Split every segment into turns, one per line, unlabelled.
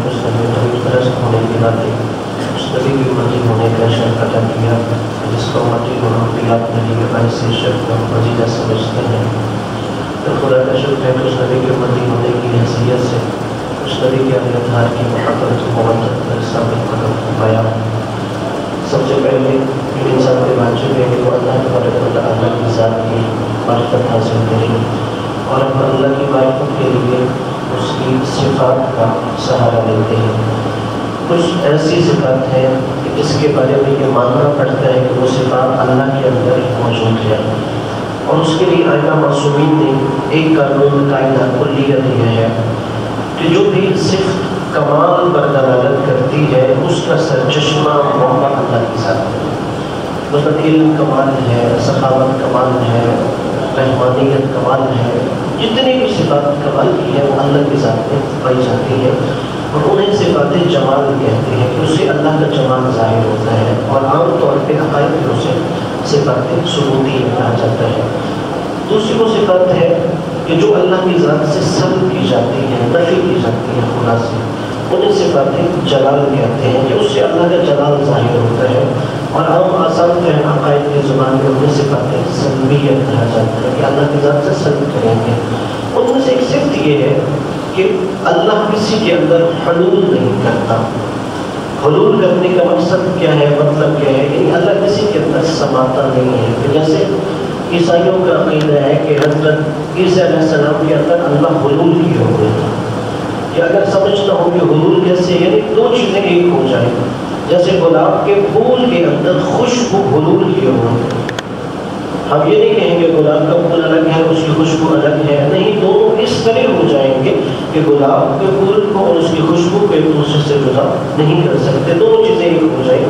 اس نبی توحید پرست ہونے کے ناطے اس نبی کی امتی ہونے کا شرف ادا کیا جس کو امتی ہونا بھی آپ نبی کے باعث سے شرف اور فضیلت سمجھتے ہیں۔ پھر خدا کا شکر ہے کہ اس نبی کی امتی ہونے کی حیثیت سے اس نبی کے اہل اطہار کی محبت و مودت پر ثابت قدم ہو پایا۔ سب سے پہلے یہ انسان کے واجب ہے کہ وہ اللہ تبارک و تعالیٰ کی ذات کی معرفت حاصل کرے اور اپنا اللہ کی معرفت کے لیے اس کی صفات کا سہارا لیتے ہیں۔ کچھ ایسی صفات ہیں کہ جس کے بارے میں یہ ماننا پڑتا ہے کہ وہ صفات اللہ کے اندر موجود ہے، اور اس کے لیے ائمہ معصومین نے ایک قانون کائنات کلیہ دیا ہے کہ جو بھی صفت کمال پر دلالت کرتی ہے اس کا سرچشمہ موقع اللہ کی ذات ہے۔ مثلا علم کمال ہے، سخاوت کمال ہے، رحمانیت کمال ہے، جتنی بھی صفات کمال کی ہے وہ اللہ کی ذات میں پائی جاتی ہے، اور انہیں صفات جمال کہتے ہیں کہ اس سے اللہ کا جمال ظاہر ہوتا ہے، اور عام طور پہ عقائد میں اسے صفات ثبوتی کہا جاتا ہے۔ دوسری وہ صفات ہے کہ جو اللہ کی ذات سے سلب کی جاتی ہے، نفی کی جاتی ہے خدا سے، انہیں صفات جلال کہتے ہیں کہ اس سے اللہ کا جلال ظاہر ہوتا ہے، اور عام آسان فہم عقائد کی زبان میں انہیں صفات سلبیت کہا جاتا ہے کہ اللہ کی ذات سے سلب کریں گے۔ ان میں سے ایک صفت یہ ہے کہ اللہ کسی کے اندر حلول نہیں کرتا۔ حلول کرنے کا مقصد کیا ہے، مطلب کیا ہے؟ یعنی اللہ کسی کے اندر سماتا نہیں ہے۔ کہ جیسے عیسائیوں کا عقیدہ ہے کہ حضرت عیسیٰ علیہ السلام کے اندر اللہ حلول کیے ہوئے ہیں، کہ اگر سمجھنا ہو کہ حلول کیسے، یعنی دو چیزیں ایک ہو جائیں، جیسے گلاب کے پھول کے اندر خوشبو حلول کیے ہوئے ہیں۔ ہم یہ نہیں کہیں گے گلاب کا پھول الگ ہے اس کی خوشبو الگ ہے، نہیں، دونوں اس طرح ہو جائیں گے کہ گلاب کے پھول کو اور اس کی خوشبو کو ایک دوسرے سے جدا نہیں کر سکتے، دونوں چیزیں ایک ہو جائیں۔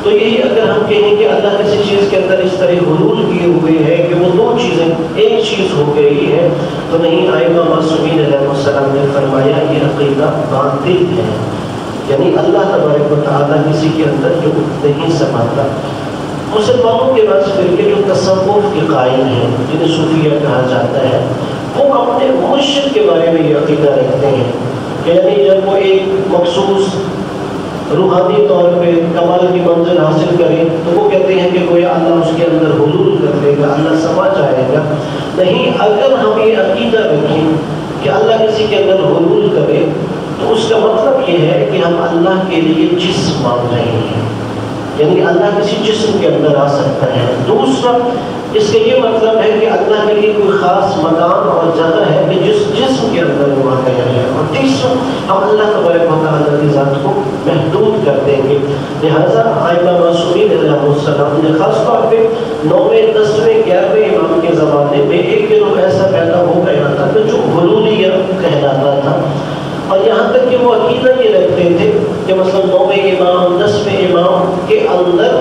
تو یہی اگر ہم کہیں کہ اللہ کسی چیز کے اندر اس طرح حلول کیے ہوئے ہے کہ وہ دو چیزیں ایک چیز ہو گئی ہے، تو نہیں، ائمہ معصومین علیہ السلام نے فرمایا یہ عقیدہ باطل ہے، یعنی اللہ تبارک و تعالیٰ کسی کے اندر جو نہیں سماتا۔ مسلمانوں کے بعض فرقے جو تصوف کے قائل ہیں، جنہیں صوفیہ کہا جاتا ہے، وہ اپنے مرشد کے بارے میں یہ عقیدہ رکھتے ہیں کہ یعنی جب وہ ایک مخصوص روحانی طور پہ کمال کی منزل حاصل کرے تو وہ کہتے ہیں کہ گویا اللہ اس کے اندر حلول کر دے گا، اللہ سما جائے گا۔ نہیں، اگر ہم یہ عقیدہ رکھیں کہ اللہ کسی کے اندر حلول کرے تو اس کا مطلب یہ ہے کہ ہم اللہ کے لیے جسم مانگ رہے ہیں، یعنی اللہ کسی جسم کے اندر آ سکتا ہے۔ دوسرا، اس کا یہ مطلب ہے کہ اللہ کے لیے کوئی خاص مکان اور جگہ ہے کہ جس جسم کے اندر وہ آ گیا ہے۔ اور تیسرا، ہم اللہ تبارک و تعالیٰ کی ذات کو محدود کر دیں گے۔ لہٰذا ائمہ معصومین علیہ السلام نے خاص طور پہ 9ویں 10ویں 11ویں امام کے زمانے میں ایک گروہ ایسا پیدا ہو گیا تھا کہ جو حلولیہ کہلاتا تھا، اور یہاں تک کہ وہ عقیدہ یہ رکھتے تھے کہ مثلا 9ویں امام 10ویں امام کے اندر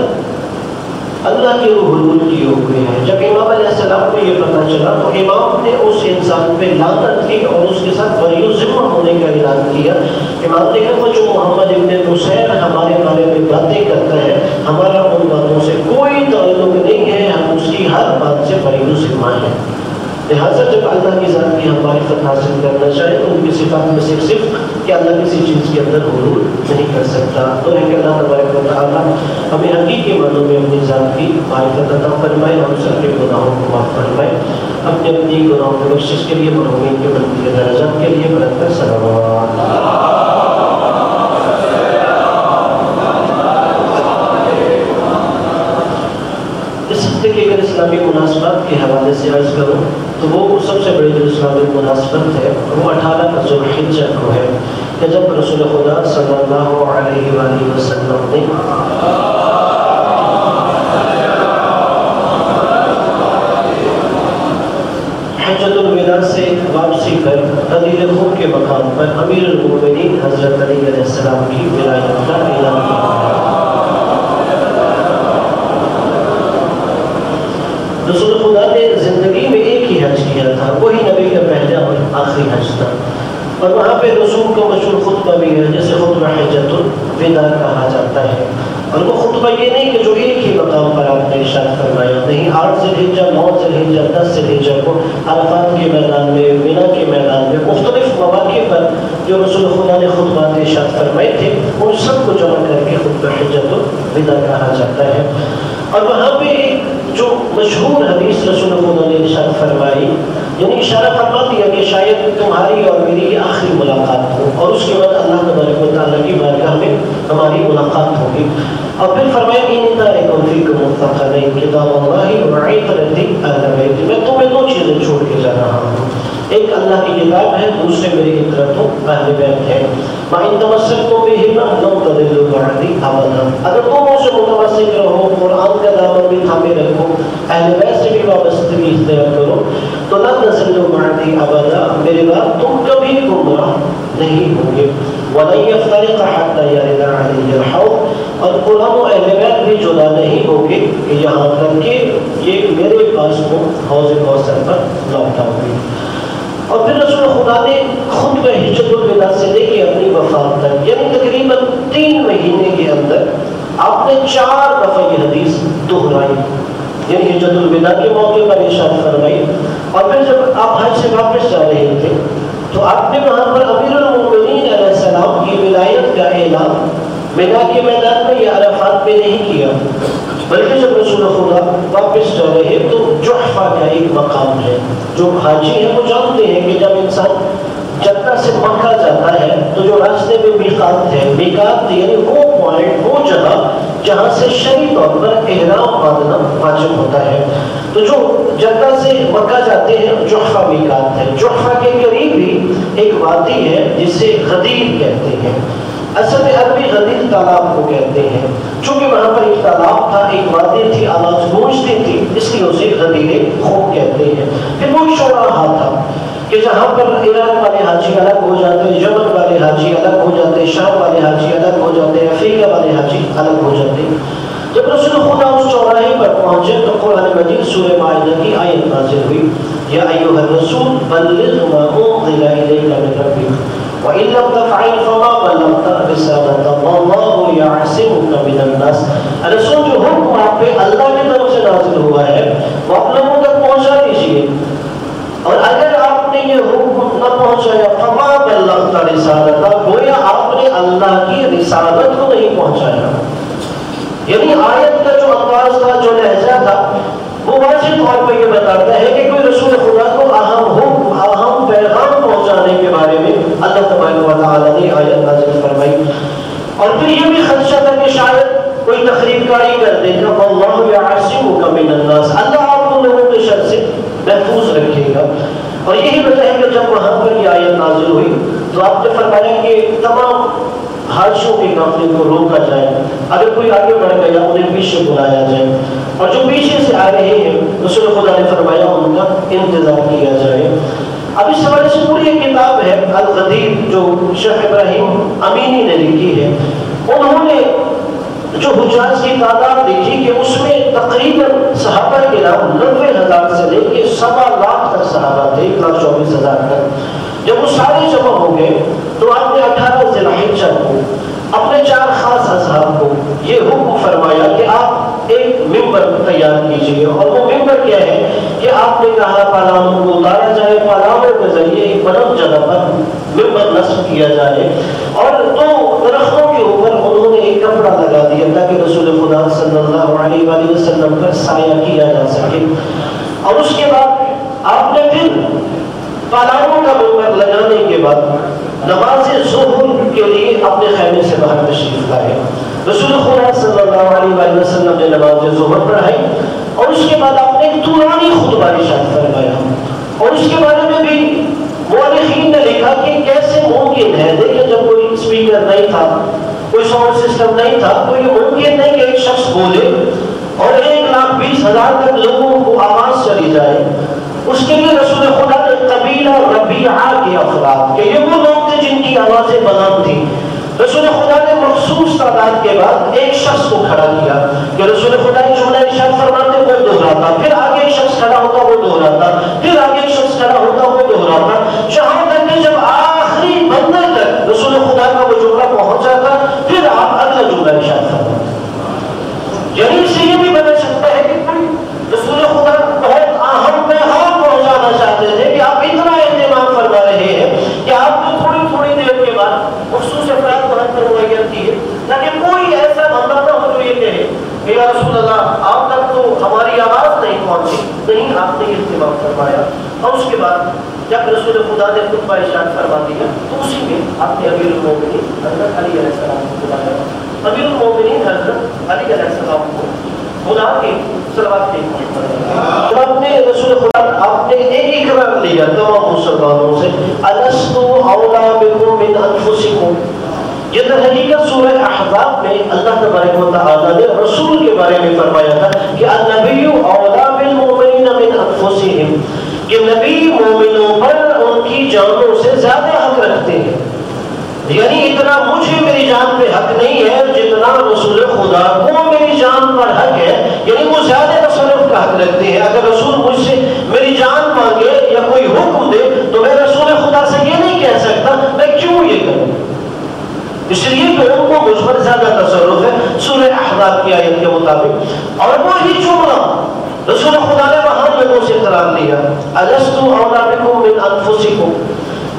اللہ کے وہ حلول کیے ہوئے ہیں۔ جب امام علیہ السلام کو یہ پتہ چلا تو امام نے اس انسان پہ لعنت کی اور اس کے ساتھ بری ذمہ ہونے کا اعلان کیا۔ امام نے کہا جو محمد ابن نصیر ہمارے بارے میں باتیں کرتا ہے، ہمارا ان باتوں سے کوئی تعلق نہیں ہے، ہم اس کی ہر بات سے بری ذمہ ہیں۔ لہٰذا جب اللہ کی ذات کی ہم معرفت حاصل کرنا چاہیں تو ان کی صفات میں سے صرف کہ اللہ کسی چیز کے اندر حلول نہیں کر سکتا۔ تو ہے کہ اللہ تبارک و تعالیٰ ہمیں حقیقی معنوں میں اپنی ذات کی معرفت عطا فرمائے، ہم سب کے گناہوں کو معاف فرمائے، اپنے اپنی گناہوں کی بخشش کے لیے، مرحومین کے بلندی درجات کے لیے بلند کر صلوات۔ کہ اگر اسلامی مناسبات کے حوالے سے عرض کروں تو وہ سب سے بڑی جو اسلامی مناسبت ہے وہ 18 ذوالحجہ کو ہے کہ جب رسول خدا صلی اللہ علیہ وآلہ وسلم نے حجۃ الوداع سے واپسی کر غدیر خم کے مقام پر امیر المؤمنین حضرت علی علیہ السلام کی ولایت کا اعلان کیا۔ رسول خدا نے زندگی میں ایک ہی حج کیا تھا، وہی نبی کا پہلا اور آخری حج تھا، اور وہاں پہ رسول کا مشہور خطبہ بھی ہے جسے خطبہ حجۃ الوداع کہا جاتا ہے۔ اور وہ خطبہ یہ نہیں کہ جو ایک ہی مقام پر آپ نے ارشاد فرمایا، نہیں، 8 ذی الحجہ، 9 ذی الحجہ، 10 ذی الحجہ کو عرفات کے میدان میں، مینا کے میدان میں مختلف مواقع پر جو رسول خدا نے خطبات ارشاد سب کو جمع کر کے خطبہ حجۃ الوداع کہا جاتا ہے۔ اور وہاں پہ جو مشہور حدیث رسول خدا نے ارشاد فرمائی، یعنی اشارہ فرما دیا کہ شاید تمہاری اور میری یہ آخری ملاقات ہو، اور اس کے بعد اللہ تبارک و تعالیٰ کی بارگاہ میں ہماری ملاقات ہوگی۔ اور پھر فرمایا ان تارکم فیکم الثقلین کتاب اللہ و عترۃ اہل بیت، میں تمہیں دو چیزیں چھوڑ کے جا رہا ہوں، ایک اللہ کی کتاب ہے، دوسرے میری عترت اہل بیت ہے۔ وَإِن تَمَسَّكْتُم بِهِمَّا لَن تَضِلُّوا بَعْدِي أَبَدًا، اگر تم ان سے متمسک رہو، قرآن کا دامن بھی تھامے رکھو، اہل بیت سے بھی وابستگی اختیار کرو، تو لن تضلوا بعدی ابدا، میرے بعد تم کبھی گمراہ نہیں ہوں گے۔ وَلَن يَفْتَرِقَ حَتَّى يَرِدَ عَلَيَّ الْحَوْض، اور قرآن و اہل بیت بھی جدا نہیں ہوں گے کہ یہاں تک کہ یہ میرے پاس کو حوض کوثر پر لوٹا ہوگی۔ اور پھر رسول خدا نے خطبہ حجۃ الوداع سے لے کے اپنی وفات تک، یعنی تقریباً 3 مہینے کے اندر آپ نے 4 دفعہ یہ حدیث دہرائی، یعنی حجۃ الوداع کے موقع پر ارشاد فرمائی۔ اور پھر جب آپ حج سے واپس جا رہے تھے تو آپ نے وہاں پر امیر المومنین علیہ السلام کی ولایت کا اعلان مینا کے میدان میں یا عرفات میں نہیں کیا، بلکہ جب رسول خدا واپس جا رہے تو جحفہ کا ایک مقام ہے، جو حاجی ہیں وہ جانتے ہیں کہ جب انسان جدہ سے مکہ جاتا ہے تو جو راستے میں میقات ہے، میقات یعنی وہ پوائنٹ، وہ جگہ جہاں سے شرعی طور پر احرام باندھنا واجب ہوتا ہے۔ تو جو جدہ سے مکہ جاتے ہیں جحفہ میقات ہے، جحفہ کے قریب ہی ایک وادی ہے جسے غدیر کہتے ہیں، اصل میں عربی غدیر تالاب کو کہتے ہیں، چونکہ وہاں پر ایک تالاب تھا، ایک وادی تھی، آواز گونجتی تھی، اس لیے اسے غدیر خوب کہتے ہیں۔ پھر وہ شوراہا تھا کہ جہاں پر عراق والے حاجی الگ ہو جاتے، یمن والے حاجی الگ ہو جاتے، شام والے حاجی الگ ہو جاتے، افریقہ والے حاجی الگ ہو جاتے۔ جب رسول خدا اس چوراہے پر پہنچے تو قرآن مجید سورہ مائدہ کی آیت نازل ہوئی، یا ایھا الرسول بلغ ما انزل الیک من ربک وَإِن لَّمْ تَفْعَلْ فَمَا بَلَّغْتَ رِسَالَتَهُ وَاللَّهُ يَعْصِمُكَ مِنَ النَّاسِ، رسول جو حکم آپ پہ اللہ کی طرف سے نازل ہوا ہے وہ آپ لوگوں تک پہنچا دیجیے، اور اگر آپ نے یہ حکم نہ پہنچایا فَمَا بَلَّغْتَ رِسَالَتَهُ، گویا آپ نے اللہ کی رسالت کو نہیں پہنچایا۔ یعنی آیت کا جو انداز تھا، جو لہجہ تھا، وہ واضح طور پر یہ بتاتا ہے کہ کوئی رسول خدا کو اہم پیغام پہنچانے کے بارے میں اللہ تبارک و تعالیٰ نے آیت نازل فرمائی۔ اور پھر یہ بھی خدشہ تھا کہ شاید کوئی تخریب کاری کر دے گا، واللہ یعصمک من الناس، اللہ آپ کو لوگوں کے شر سے محفوظ رکھے گا۔ اور یہی وجہ ہے کہ جب وہاں پر یہ آیت نازل ہوئی تو آپ نے فرمایا کہ تمام حاجیوں کے قافلے کو روکا جائے، اگر کوئی آگے بڑھ گیا انہیں پیچھے بلایا جائے، اور جو پیچھے سے آ رہے ہیں رسول خدا نے فرمایا ان کا انتظار کیا جائے۔ اب اس حوالے سے پوری ایک کتاب ہے الغدیر جو شیخ ابراہیم امینی نے لکھی ہے، انہوں نے جو حجاج کی تعداد لکھی کہ اس میں تقریباً صحابہ کرام 90,000 سے لے کے 1.25 لاکھ تک صحابہ تھے، 1,24,000 تک۔ جب وہ سارے جمع ہو گئے تو آپ نے 18 ذی الحجہ کو اپنے 4 خاص اصحاب کو یہ حکم فرمایا کہ آپ ایک ممبر تیار کیجیے، اور وہ ممبر کیا ہے کہ آپ نے کہا پالاموں کو اتارا جائے، پالاموں کے ذریعے ایک بلند جگہ پر ممبر نصب کیا جائے، اور 2 درختوں کے اوپر انہوں نے ایک کپڑا لگا دیا تاکہ رسول خدا صلی اللہ علیہ وآلہ وسلم پر سایہ کیا جا سکے۔ اور اس کے بعد آپ نے پھر پالاموں کا ممبر لگانے کے بعد نماز ظہر کے لیے اپنے خیمے سے باہر تشریف لائے۔ رسول خدا صلی اللہ علیہ وآلہ وسلم نے نماز ظہر پڑھائی، اور اس کے بعد آپ نے ایک طولانی خطبہ ارشاد فرمایا، اور اس کے بارے میں بھی مورخین نے لکھا کہ کیسے ممکن ہے، دیکھیں جب کوئی اسپیکر نہیں تھا، کوئی ساؤنڈ سسٹم نہیں تھا، تو یہ ممکن نہیں کہ ایک شخص بولے اور 1,20,000 تک لوگوں کو آواز چلی جائے۔ اس کے لیے رسول خدا نے قبیلہ ربیعہ کے افراد، کہ یہ وہ لوگ تھے جن کی آوازیں بلند تھیں، رسول خدا نے مخصوص تعداد کے بعد ایک شخص کو کھڑا کیا کہ رسول خدا ایک جملہ ارشاد فرماتے وہ دہراتا، پھر آگے ایک شخص کھڑا ہوتا وہ دہراتا، پھر آگے ایک شخص کھڑا ہوتا وہ دہراتا، جہاں تک کہ جب آخری بندے تک رسول خدا کا وہ جملہ پہنچ جاتا پھر آپ اگلا جملہ ارشاد فرماتے۔ یعنی اس سے یہ بھی بتا سکتا ہے کہ رسول خدا بہت اہم پیغام پہنچانا چاہتے تھے کہ آپ اتنا اہتمام فرما رہے ہیں کہ آپ کو تھوڑی تھوڑی دیر کے بعد مخصوص افراد وہاں پر معین کیے فرمایا، اور اس کے بعد جب رسول خدا نے خطبہ ارشاد فرما دیا تو اسی میں آپ نے امیر المومنین حضرت علی علیہ السلام کو بلایا. امیر المومنین حضرت علی علیہ السلام کو بلا کے صلوات پڑھا. جب آپ نے رسول خدا آپ نے ایک اقرار لیا تمام مسلمانوں سے، الست اولی بکم من انفسکم. یہ در حقیقت سورہ احزاب میں اللہ تبارک و تعالیٰ نے رسول کے بارے میں فرمایا تھا کہ النبی اولی بالمؤمنین من انفسہم، کہ نبی مومنوں پر ان کی جانوں سے زیادہ حق رکھتے ہیں. یعنی اتنا مجھے میری جان پہ حق نہیں ہے جتنا رسول خدا کو میری جان پر حق ہے. یعنی وہ زیادہ تصرف کا حق رکھتے ہیں. اگر رسول مجھ سے میری جان مانگے یا کوئی حکم دے تو میں رسول خدا سے یہ نہیں کہہ سکتا میں کیوں یہ کروں، اس لیے کہ ان کو مجھ پر زیادہ تصرف ہے سورہ احزاب کی آیت کے مطابق. اور وہی جملہ رسول خدا نے وہاں لوگوں سے قرار لیا، الست اولی بکم من انفسکم،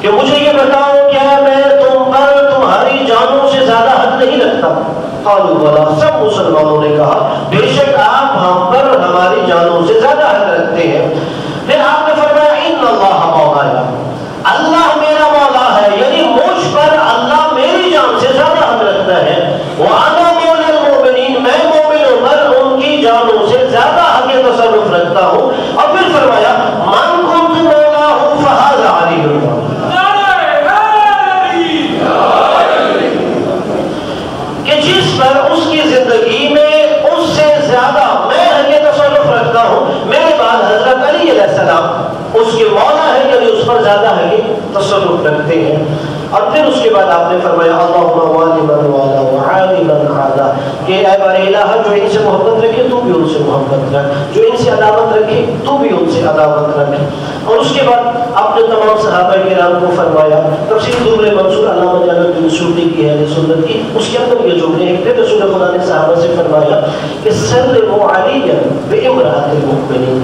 کہ مجھے یہ بتاؤ کیا میں تم پر تمہاری جانوں سے زیادہ حق نہیں رکھتا؟ قالوا بلا، سب مسلمانوں نے کہا بے شک آپ ہم پر ہماری جانوں سے زیادہ حق رکھتے ہیں. پھر آپ نے فرمایا ان اللہ مولایا، اللہ میرا مولا ہے، یعنی مجھ پر اللہ میری جان سے زیادہ حق رکھتا ہے. وانا مولا المؤمنین، میں مومنوں پر ان کی جانوں سے زیادہ حق تصرف رکھتا ہوں. اور پھر فرمایا من کنت مولاہ فہذا علی اللہ، کہ جس پر اس کی زندگی میں اس سے زیادہ میں حق تصرف رکھتا ہوں، میرے بعد حضرت علی علیہ السلام اس کے مولا ہے، یعنی اس پر زیادہ حق تصرف رکھتے ہیں. اور پھر اس کے بعد آپ نے فرمایا اللہم والی من والا وعالی من عادا، کہ اے بار الہ جو ان سے محبت رکھے تو بھی ان سے محبت رکھ، جو ان سے عداوت رکھے تو بھی ان سے عداوت رکھ. اور اس کے بعد آپ نے تمام صحابہ کرام کو فرمایا، تفسیر دور منصور علامہ جلال الدین سیوطی کی اہل سنت کی، اس کے اندر یہ جملے ہیں. پھر رسول خدا نے صحابہ سے فرمایا کہ سلموا علیہ بامرأۃ المؤمنین.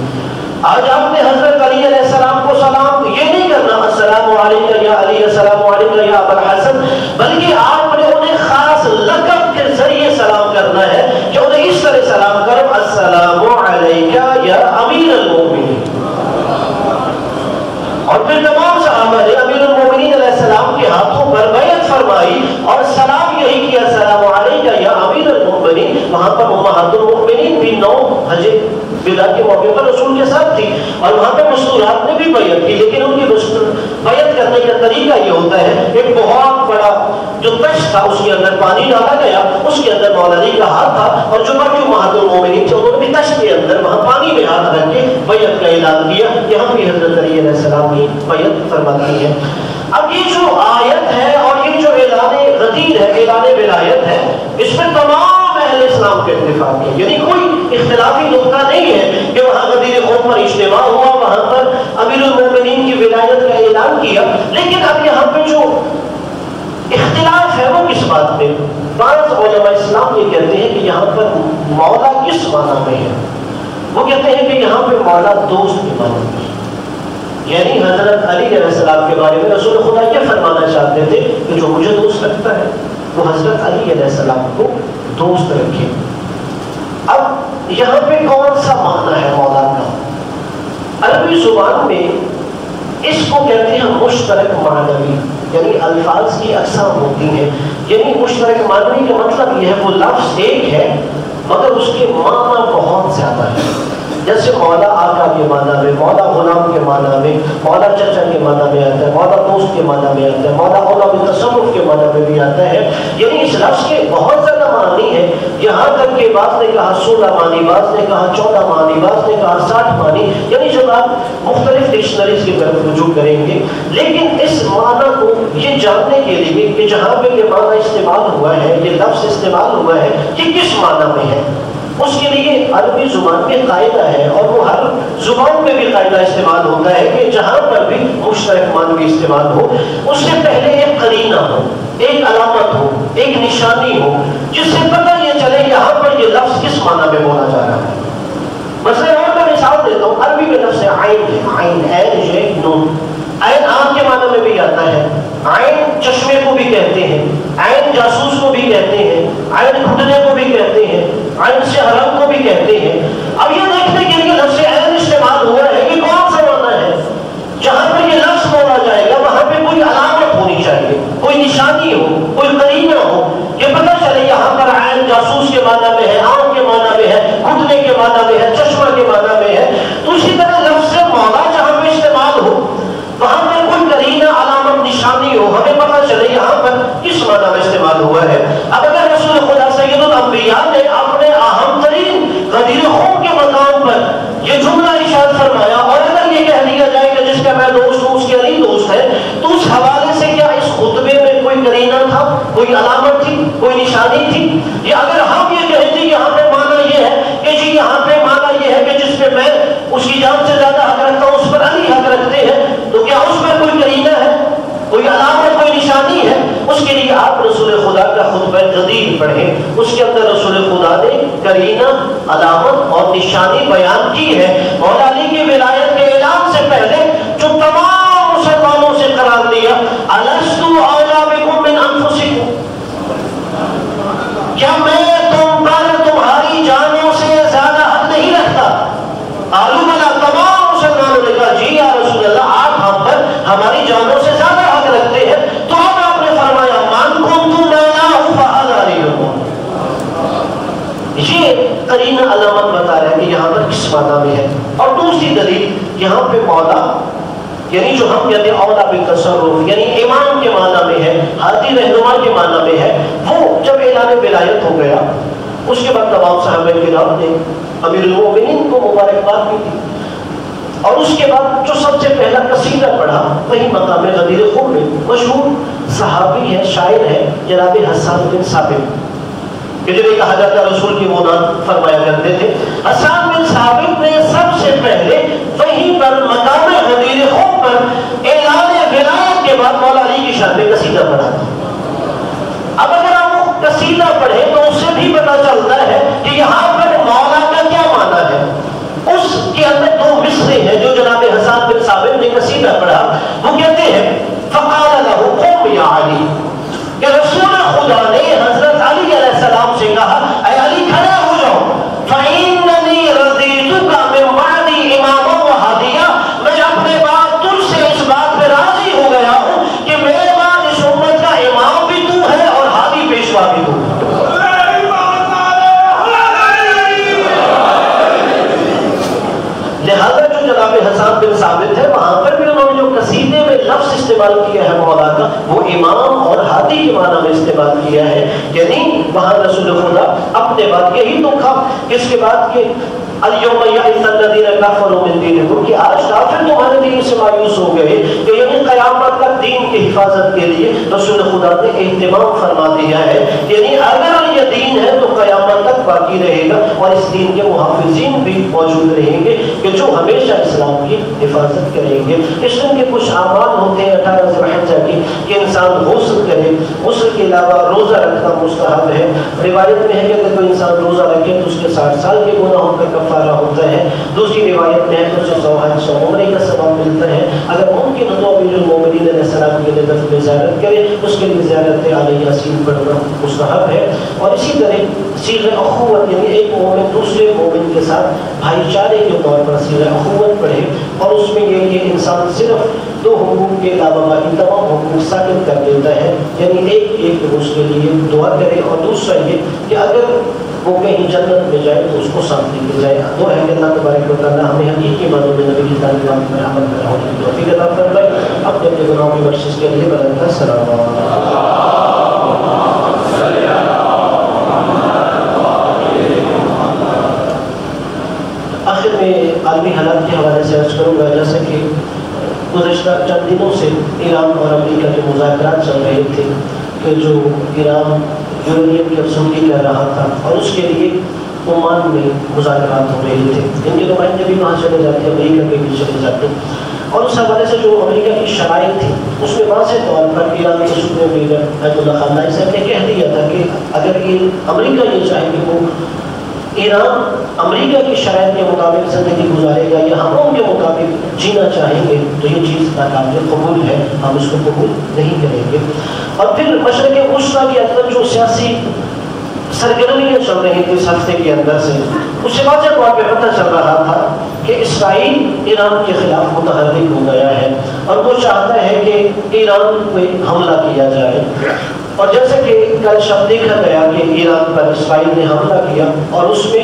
آج آپ نے حضرت علی علیہ السلام کو سلام یہ نہیں کرنا السلام علیکم یا علی، السلام علیکم یا ابا الحسن، بلکہ آپ نے انہیں خاص لقب کے ذریعے سلام کرنا ہے کہ انہیں اس طرح سلام کرو السلام علیکم یا امیر المؤمنین. اور پھر تمام صحابہ نے امیر المؤمنین علیہ السلام کے ہاتھوں پر بیعت فرمائی اور سلام یہی کیا السلام علیکم یا امیر المؤمنین. وہاں پر امہات المؤمنین بھی 9 حج ودا کے موقع پر رسول کے ساتھ تھی، اور وہاں پہ مستورات نے بھی بیعت کی. لیکن ان کی بیعت کرنے کا طریقہ یہ ہوتا ہے، ایک بہت بڑا جو تشت تھا اس کے اندر پانی ڈالا گیا، اس کے اندر مولا علی کا ہاتھ تھا، اور جو باقی امہات المؤمنین تھے انہوں نے بھی تشت کے اندر وہاں پانی میں ہاتھ رکھ کے بیعت کا اعلان کیا کہ ہم بھی حضرت علی علیہ السلام کی بیعت فرماتی ہیں. اب یہ جو آیت ہے اور یہ جو اعلان غدیر ہے، اعلان ولایت ہے، اس میں تمام اہل اسلام کے اتفاق ہے. یعنی کوئی اختلافی نقطہ نہیں ہے کہ وہاں غدیر قوم پر اجتماع ہوا، وہاں پر امیر المؤمنین کی ولایت کا اعلان کیا. لیکن اب یہاں پہ جو اختلاف ہے وہ کس بات میں؟ بعض علماء اسلام یہ کہتے ہیں کہ یہاں پر مولا کس معنی میں ہے. وہ کہتے ہیں کہ یہاں پہ مولا دوست کے معنی میں، یعنی حضرت علی علیہ السلام کے بارے میں رسول خدا یہ فرمانا چاہتے تھے کہ جو مجھے دوست رکھتا ہے وہ حضرت علی علیہ السلام کو دوست رکھے. اب یہاں پہ کون سا معنی ہے مولا کا؟ عربی زبان میں اس کو کہتے ہیں مشترک معنوی، یعنی الفاظ کی اقسام ہوتی ہیں. یعنی مشترک معنوی کا مطلب یہ ہے وہ لفظ ایک ہے مگر اس کے معنی بہت زیادہ ہے. جیسے مولا آقا کے معنی میں، مولا غلام کے معنی میں، مولا چچا کے معنی میں آتا ہے، مولا دوست کے معنی میں آتا ہے، مولا اولا تصرف کے معنی میں بھی آتا ہے. یعنی اس لفظ کے بہت زیادہ معنی ہے، یہاں تک کہ بعض نے کہا 16 معنی، بعض نے کہا 14 معنی، بعض نے کہا 60 معنی. یعنی جب آپ مختلف ڈکشنریز کی طرف رجوع کریں گے، لیکن اس معنی کو یہ جاننے کے لیے کہ جہاں پہ یہ معنی استعمال ہوا ہے، یہ لفظ استعمال ہوا ہے، یہ کس معنی میں ہے، اس کے لیے عربی زبان میں قاعدہ ہے، اور وہ ہر زبان میں بھی قاعدہ استعمال ہوتا ہے کہ جہاں پر بھی مشترک معنوی استعمال ہو اس سے پہلے ایک قرینہ ہو، ایک علامت ہو، ایک نشانی ہو، جس سے پتہ یہ چلے یہاں پر یہ لفظ کس معنی میں بولا جا رہا ہے. مثلا اور میں مثال دیتا ہوں، عربی میں لفظ عین ہے، عین ہے نون. عین آنکھ کے معنی میں بھی آتا ہے، عین چشمے کو بھی کہتے ہیں، عین جاسوس کو بھی کہتے ہیں، عین گھٹنے کو بھی کہتے ہیں، عین سے حرم کو بھی کہتے ہیں. اب یہ دیکھنے کے لیے لفظ عین استعمال ہوا ہے کہ کون سا معنی ہوا ہے. اب اگر رسول خدا سید الانبیاء نے اپنے اہم ترین غدیر خون کے مقام پر یہ جملہ ارشاد فرمایا اور اگر یہ کہہ دیا جائے کہ جس کا میں دوست ہوں اس کے علی دوست ہے، تو اس حوالے سے کیا اس خطبے میں کوئی قرینہ تھا، کوئی علامت تھی، کوئی نشانی تھی؟ یا اگر ہم یہ کہتے ہیں یہاں پہ معنی یہ ہے کہ جی یہاں پہ معنی یہ ہے کہ جس پہ میں اس کی جان سے زیادہ حق رکھتا ہوں اس پر علی حق رکھتے ہیں، تو کیا اس میں کوئی قرینہ ہے، کوئی علامت، کوئی نشانی ہے؟ اس کے لیے آپ رسول خدا کا خطبہ غدیر پڑھیں، اس کے اندر رسول خدا نے قرینہ، علامت اور نشانی بیان کی ہے. مولا علی کی ولایت کے اعلان سے پہلے جو تمام مسلمانوں سے قرار دیا، الستُ اولیٰ بکم من انفسکم، کیا میں تم پر تمہاری جانوں سے زیادہ حق نہیں رکھتا؟ قالوا بلی، تمام مسلمانوں نے کہا جی یا رسول اللہ آپ ہم پر ہماری جانوں سے زیادہ حق رکھتے ہیں. تو اب آپ نے فرمایا من کنت مولاه فهذا عليكم. یہ قرینہ علامت بتا رہے ہیں کہ یہاں پر کس معنی میں ہے. اور دوسری دلیل یہاں پہ مولا یعنی جو ہم کہتے ہیں اولا بالتصرف یعنی امام کے معنی میں ہے، ہادی رہنما کے معنی میں ہے. وہ جب اعلان ولایت ہو گیا اس کے بعد تمام صحابہ کرام نے امیر المومنین کو مبارکباد کی تھی، اور اس کے بعد جو سب سے پہلا قصیدہ پڑھا وہی مقام غدیر خون میں مشہور صحابی ہے، شاعر ہے جناب حسان بن ثابت، کہ جنہیں کہا جاتا رسول کی مناد فرمایا کرتے تھے. حسان بن ثابت نے سب سے پہلے وہیں پر مقام غدیر خون پر اعلان ولایت کے بعد مولا علی کی شان میں قصیدہ پڑھا تھا. اب اگر ہم قصیدہ پڑھیں تو اس سے بھی پتہ چلتا ہے کہ یہاں پر مولا کا کیا معنی ہے. اس کے اندر دو مصرے ہیں جو جناب حسان بن ثابت نے قصیدہ پڑھا. وہ کہتے ہیں فقال له قم یا علی، کہ رسول خدا نے حضرت علی علیہ السلام سے کہا اے علی کھڑا ہو جاؤ. فإننی رضیتک من بعدی اماما وہادیا، میں اپنے بعد تجھ سے اس بات پہ راضی ہو گیا ہوں کہ میرے بعد اس امت کا امام بھی تو ہے اور ہادی پیشوا بھی تو ہے. لہذا جو جناب حسان بن ثابت ہے وہاں پر بھی انہوں نے جو قصیدے میں لفظ استعمال کیا ہے مولا کا، وہ امام اور ہادی کے معنی میں استعمال کیا ہے. یعنی وہاں رسول خدا اپنے بعد یہی تو تھا اس کے بعد کہ اليوم یئس الذین کفروا من دینکم، کہ آج کافر تمہارے دین سے مایوس ہو گئے. کہ یعنی قیامت تک دین کی حفاظت کے لیے رسول خدا نے اہتمام فرما دیا ہے. یعنی اگر یہ دین ہے تو قیامت تک باقی رہے گا اور اس دین کے محافظین بھی موجود رہیں گے کہ جو ہمیشہ اسلام کی حفاظت کریں گے. اس دن کے کچھ اعمال ہوتے ہیں 18 ذوالحجہ کی کہ انسان غسل کرے، غسل کے علاوہ روزہ رکھنا مستحب ہے. روایت میں ہے کہ اگر کوئی انسان روزہ رکھے تو اس کے 60 سال کے گناہوں کا کفارہ ہوتا ہے. دوسری روایت میں ہے کہ اسے 100 حج 100 عمرے کا ثواب ملتا ہے. اگر ممکن ہو تو امیر المومنین علیہ السلام کے نظر میں زیارت کرے، اس کے لیے زیارت علیہ یاسین پڑھنا مستحب ہے. اور اسی طرح صیغہ اخوت یعنی ایک مومن دوسرے مومن کے ساتھ بھائی چارے کے طور پر صیغہ اخوت پڑھے، اور اس میں یہ کہ انسان صرف 2 حقوق کے علاوہ باقی تمام حقوق ساکت کر دیتا ہے. یعنی ایک اس کے لیے دعا کرے، اور دوسرا یہ کہ اگر وہ کہیں جنت میں جائے تو اس کو ساتھ لے کے جائے. دعا ہے کہ اللہ تبارک و تعالیٰ ہمیں حقیقی معنوں میں نبی کی تعلیمات پر عمل کرنا ہونے کی توفیق عطا فرمائے. اپنے گناہوں کی بخشش کے لیے بلند السلام. آخر میں عالمی حالات کے حوالے سے عرض کروں گا، جیسا کہ گزشتہ چند دنوں سے ایران اور امریکہ کے مذاکرات چل رہے تھے کہ جو ایران یورینیم کی افزودگی کر رہا تھا اور اس کے لیے عمان میں مذاکرات ہو رہے تھے. ان کے نمائندے بھی وہاں چلے جاتے ہیں، امریکہ کے بھی چلے جاتے ہیں. اور اس حوالے سے جو امریکہ کی شرائط تھی اس میں واضح طور پر ایران کے صوبے لیڈر آیت اللہ خامنہئی صاحب نے کہہ دیا تھا کہ اگر یہ امریکہ یہ چاہے کہ وہ ایران امریکہ کی شرائط کے مطابق زندگی گزارے گا یا ہم ان کے مطابق جینا چاہیں گے تو یہ چیز ناقابل قبول ہے، ہم اس کو قبول نہیں کریں گے. اور پھر مشرق وسطیٰ کے اندر جو سیاسی سرگرمیاں چل رہی تھی اس ہفتے کے اندر سے، اس سے واضح طور پہ پتہ چل رہا تھا کہ اسرائیل ایران کے خلاف متحرک ہو گیا ہے اور وہ چاہتا ہے کہ ایران پہ حملہ کیا جائے. اور جیسے کہ کل شب دیکھا گیا کہ ایران پر اسرائیل نے حملہ کیا اور اس میں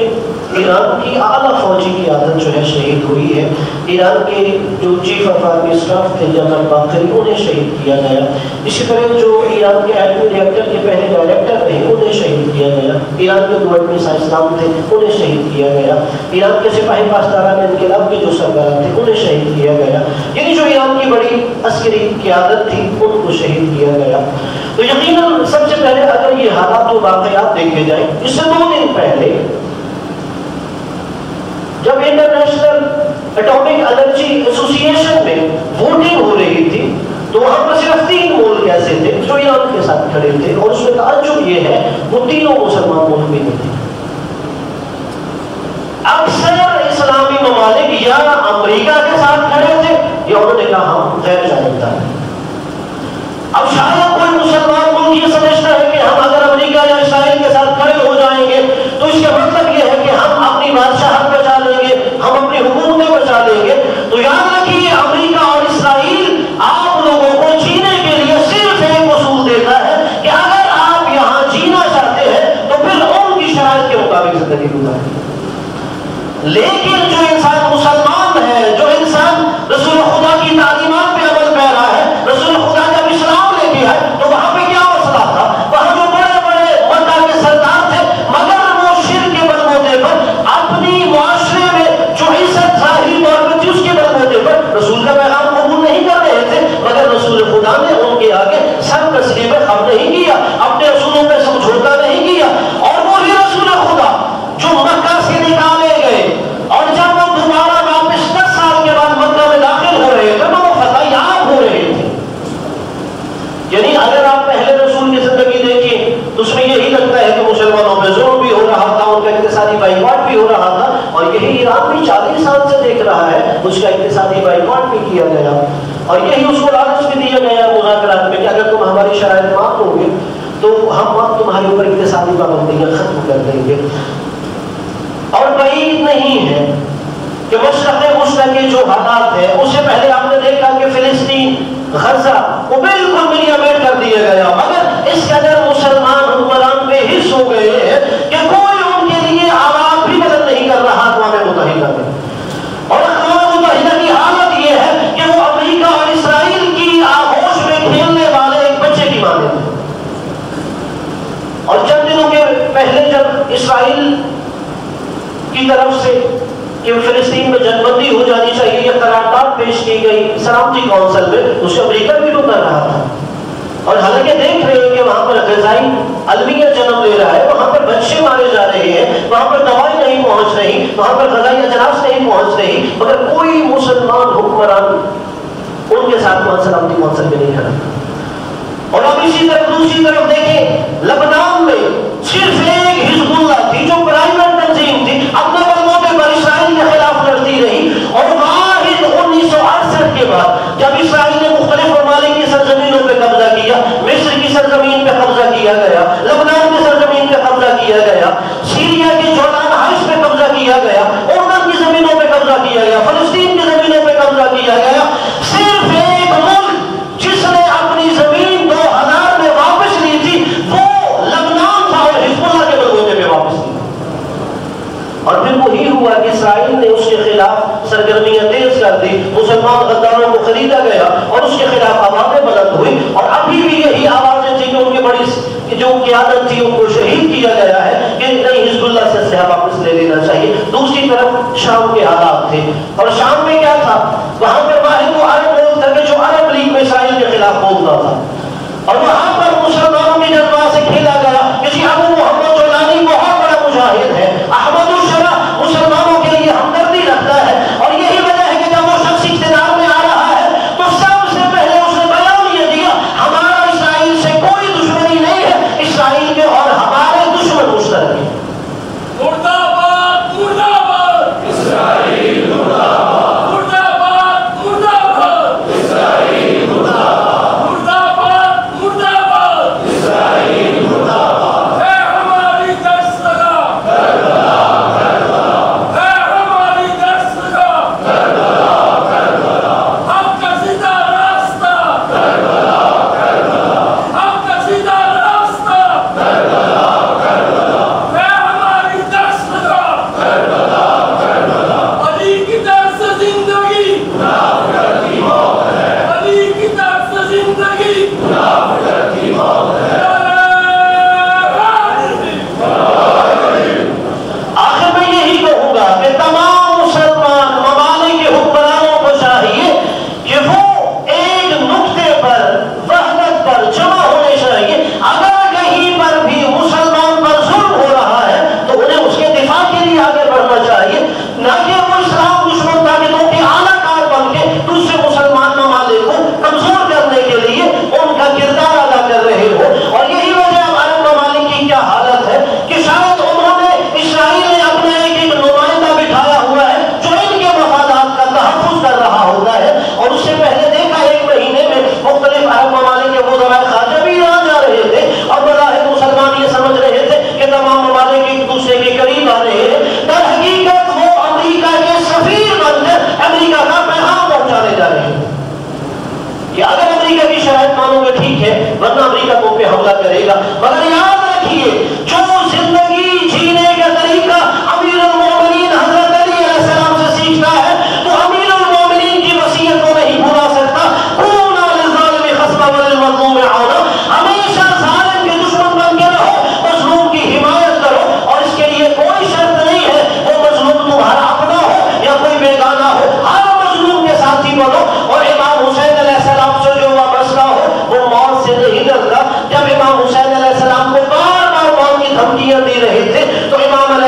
ایران کی اعلیٰ فوجی قیادت جو ہے شہید ہوئی ہے. ایران کے جو چیف آف آرمی اسٹاف تھے جنرل باقری انہیں شہید کیا گیا. اسی طرح جو ایران کے ایٹمی ری ایکٹر کے پہلے ڈائریکٹر تھے انہیں شہید کیا گیا. ایران کے دو ایٹمی سائنسدان تھے انہیں شہید کیا گیا. ایران کے سپاہی پاسداران انقلاب کے جو سربراہ تھے انہیں شہید کیا گیا. یعنی جو ایران کی بڑی عسکری قیادت تھی ان کو شہید کیا گیا. تو یقیناً سب سے پہلے اگر یہ حالات و واقعات دیکھے جائیں، اس سے 2 دن پہلے جب انٹرنیشنل اٹامک انرجی ایسوسی ایشن میں ووٹنگ ہو رہی تھی تو وہاں پر صرف 3 ملک ایسے تھے جو ایران کے ساتھ کھڑے تھے، اور اس میں تعجب یہ ہے وہ تینوں مسلمان ملک بھی نہیں تھے. اکثر اسلامی ممالک یا امریکہ کے ساتھ کھڑے تھے یا انہوں نے کہا ہم غیر جانبدار ہیں. اب شاید کوئی مسلمان ملک یہ سمجھتا ہے کہ ہم اگر امریکہ یا اسرائیل کے ساتھ کھڑے ہو جائیں گے تو اس کا مطلب یہ ہے کہ ہم اپنی بادشاہت بچا لیں گے، ہم اپنی حکومتیں بچا لیں گے. تو یاد رکھیے امریکہ اور اسرائیل آپ لوگوں کو جینے کے لیے صرف ایک اصول دیتا ہے کہ اگر آپ یہاں جینا چاہتے ہیں تو پھر ان کی شرائط کے مطابق زندگی گزاریں. لیکن جو انسان مسلمان ہے، جو انسان رسول خدا کی تعلیمات پہ عمل کر رہا ہے، رسول خدا جب اسلام لے کے آئے تو وہاں پہ کیا مسئلہ تھا؟ وہاں جو بڑے بڑے مکہ کے سردار تھے مگر وہ شرک کے بلبوتے پر اپنی معاشرے میں جو عزت ظاہری طور پر تھی اس کے بلبوتے پر رسول کا پیغام قبول نہیں کر رہے تھے، مگر رسول خدا نے ان کے آگے سر تسلیم خم نہیں کیا، اپنے رسولوں پہ سمجھوتا نہیں کیا. اور وہی رسول خدا جو مکہ سے نکالے گئے اور جب وہ دوبارہ واپس 10 سال کے بعد مکہ میں داخل ہو رہے تھے تو وہ فتح یاب ہو رہے تھے. یعنی اگر آپ پہلے رسول کی زندگی دیکھیں تو اس میں یہی لگتا ہے کہ مسلمانوں پہ ظلم بھی ہو رہا تھا، ان کا اقتصادی بائیکاٹ بھی ہو رہا تھا، اور یہی ایران بھی 40 سال سے دیکھ رہا ہے اس کا اقتصادی بائیکاٹ بھی کیا گیا، اور یہی اس کو لالچ بھی دیا گیا مذاکرات میں کہ اگر تم ہماری شرائط مانو گے تو ہم تمہارے اوپر اقتصادی پابندیاں ختم کر دیں گے. اور بعید نہیں ہے کہ مشرق وسطیٰ کے جو حالات ہیں اس سے پہلے آپ نے دیکھا کہ فلسطین، غزہ وہ بالکل ملیا میٹ کر دیا گیا، مگر اس قدر مسلمان حکمران بے حس ہو گئے ہیں کہ کوئی ان کے لیے آواز بھی بلند نہیں کر رہا اقوام متحدہ میں. اور اقوام متحدہ کی حالت یہ ہے کہ وہ امریکہ اور اسرائیل کی آغوش میں کھیلنے والے ایک بچے کی مانند ہیں. اور چند دنوں کے پہلے جب اسرائیل کی طرف سے کہ فلسطین میں جنگ بندی ہو جانی چاہیے یہ قرارداد پیش کی گئی سلامتی کونسل میں، اس سے امریکہ بھی تو کر رہا تھا. اور حالانکہ دیکھ رہے ہیں کہ وہاں پر غذائی المیہ جنم لے رہا ہے، وہاں پر بچے مارے جا رہے ہیں، وہاں پر دوائی نہیں پہنچ رہی، وہاں پر غذائی اجناس نہیں پہنچ رہی، مگر کوئی مسلمان حکمران ان کے ساتھ وہاں سلامتی کونسل میں نہیں کھڑا. اور اب اسی طرف دوسری طرف دیکھیں لبنان میں صرف ایک حزب اللہ تھی جو پرائیویٹ تنظیم تھی، اپنے بلبوتے پر اسرائیل کے خلاف لڑتی رہی. اور واحد 1968 کے بعد جب اسرائیل نے مختلف ممالک کی سرزمینوں پہ قبضہ کیا، مصر کی سرزمین پہ قبضہ کیا گیا، لبنان کی سرزمین پہ قبضہ کیا گیا، سیریا کے جولان ہائٹس پہ قبضہ کیا گیا، اردن کی زمینوں پہ قبضہ کیا گیا، فلسطین کی زمینوں پہ قبضہ کیا گیا، صرف ایک ملک جس نے اپنی زمین 2000 میں واپس لی تھی وہ لبنان تھا اور حزب اللہ کے بلبوتے پہ واپس لی. اور پھر وہی ہوا کہ اسرائیل نے اس کے خلاف سرگرمیاں تیز کر دی، مسلمان غداروں کو خریدا گیا اور اس کے خلاف آوازیں بلند ہوئی. اور ابھی بھی یہی آوازیں تھیں کہ ان کی بڑی جو قیادت تھی ان کو شہید کیا گیا ہے کہ نہیں حزب اللہ سے اسلحہ واپس لے لینا چاہیے. دوسری طرف شام کے حالات تھے، اور شام میں کیا تھا؟ وہاں پہ واحد وہ عرب ملک تھا کہ جو عرب لیگ میں اسرائیل کے خلاف بولتا تھا، اور وہاں پر مسلمانوں کے جذبات سے کھیلا گیا. کسی ابو محمد جولانی بہت بڑا مجاہد ہے، احمد الشرع مسلمانوں کے لیے ہمدردی رکھتا ہے، اور یہی وجہ ہے کہ جب وہ شخص اقتدار میں آ رہا ہے تو سب سے پہلے اس نے بیان یہ دیا ہمارا اسرائیل سے کوئی دشمنی نہیں ہے، اسرائیل کے اور ہمارے دشمن مشترک ہیں.
مردہ باد مردہ باد اسرائیل، مردہ باد مردہ باد مردہ باد اسرائیل، مردہ باد مردہ باد مردہ باد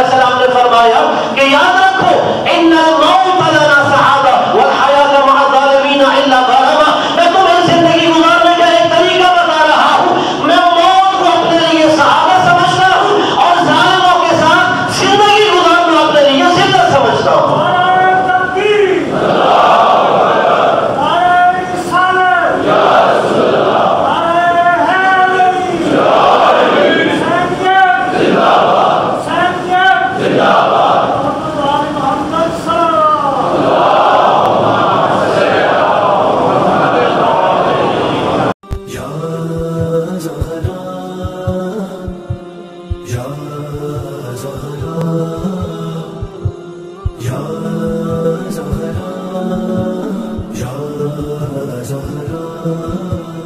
علیہ السلام نے فرمایا کہ یاد رکھو ان الموت لنا سعادہ والحیات مع الظالمین الا غرما. میں تمہیں زندگی گزارنے کا ایک طریقہ بتا رہا ہوں. میں موت کو اپنے لیے سعادت سمجھتا ہوں اور ظالموں کے ساتھ زندگی گزارنا اپنے لیے ذلت سمجھتا ہوں.
Zahra